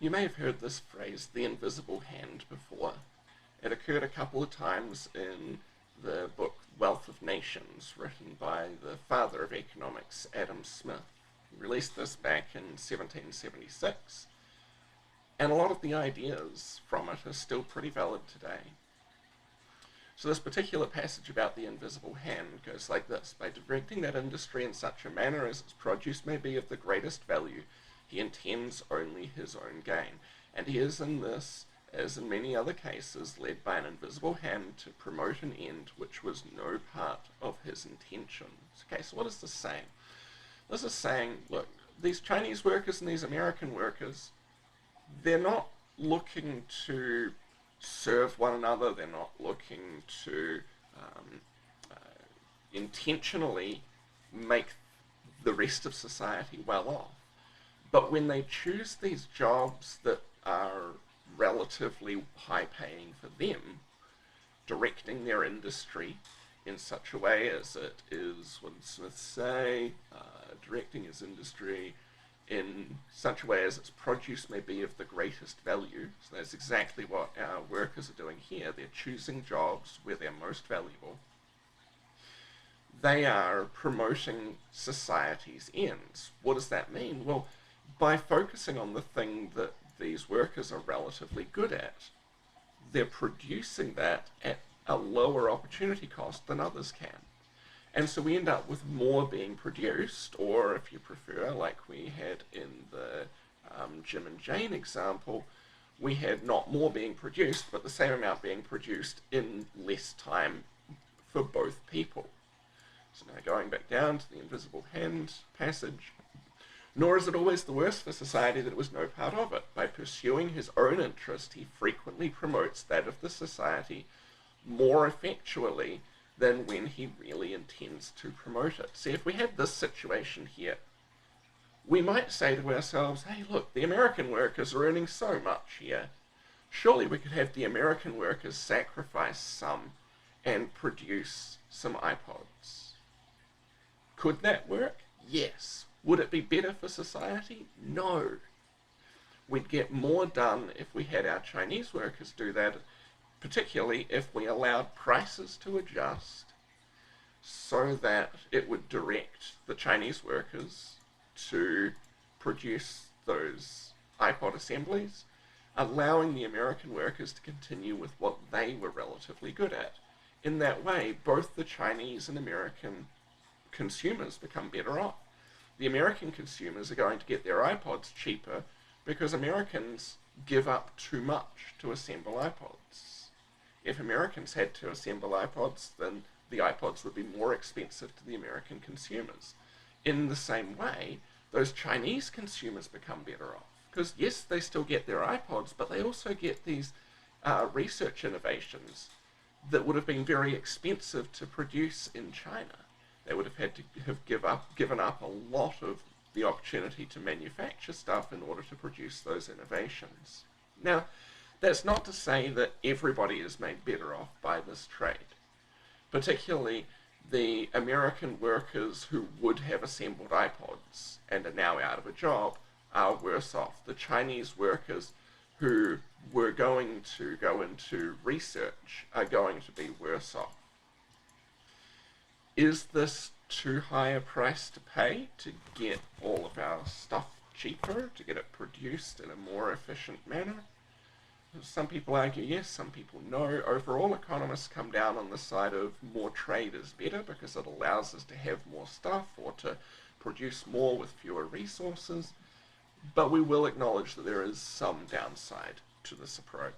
You may have heard this phrase, the invisible hand, before. It occurred a couple of times in the book Wealth of Nations, written by the father of economics, Adam Smith. He released this back in 1776, and a lot of the ideas from it are still pretty valid today. So this particular passage about the invisible hand goes like this: by directing that industry in such a manner as its produce may be of the greatest value, he intends only his own gain. And he is in this, as in many other cases, led by an invisible hand to promote an end which was no part of his intentions. Okay, so what is this saying? This is saying, look, these Chinese workers and these American workers, they're not looking to serve one another, they're not looking to intentionally make the rest of society well off. But when they choose these jobs that are relatively high paying for them, directing their industry in such a way as it is, what did Smith say, directing his industry in such a way as its produce may be of the greatest value. So that's exactly what our workers are doing here. They're choosing jobs where they're most valuable. They are promoting society's ends. What does that mean? Well, by focusing on the thing that these workers are relatively good at, they're producing that at a lower opportunity cost than others can. And so we end up with more being produced, or if you prefer, like we had in the Jim and Jane example, we had not more being produced, but the same amount being produced in less time for both people. So now going back down to the invisible hand passage, nor is it always the worse for society that it was no part of it. By pursuing his own interest, he frequently promotes that of the society more effectually than when he really intends to promote it. See, if we had this situation here, we might say to ourselves, hey look, the American workers are earning so much here. Surely we could have the American workers sacrifice some and produce some iPods. Could that work? Yes. Would it be better for society? No. We'd get more done if we had our Chinese workers do that, particularly if we allowed prices to adjust so that it would direct the Chinese workers to produce those iPod assemblies, allowing the American workers to continue with what they were relatively good at. In that way, both the Chinese and American consumers become better off. The American consumers are going to get their iPods cheaper because Americans give up too much to assemble iPods. If Americans had to assemble iPods, then the iPods would be more expensive to the American consumers. In the same way, those Chinese consumers become better off. Because yes, they still get their iPods, but they also get these research innovations that would have been very expensive to produce in China. They would have had to have given up a lot of the opportunity to manufacture stuff in order to produce those innovations. Now, that's not to say that everybody is made better off by this trade. Particularly the American workers who would have assembled iPods and are now out of a job are worse off. The Chinese workers who were going to go into research are going to be worse off. Is this too high a price to pay to get all of our stuff cheaper, to get it produced in a more efficient manner? Some people argue yes, some people no. Overall, economists come down on the side of more trade is better because it allows us to have more stuff or to produce more with fewer resources. But we will acknowledge that there is some downside to this approach.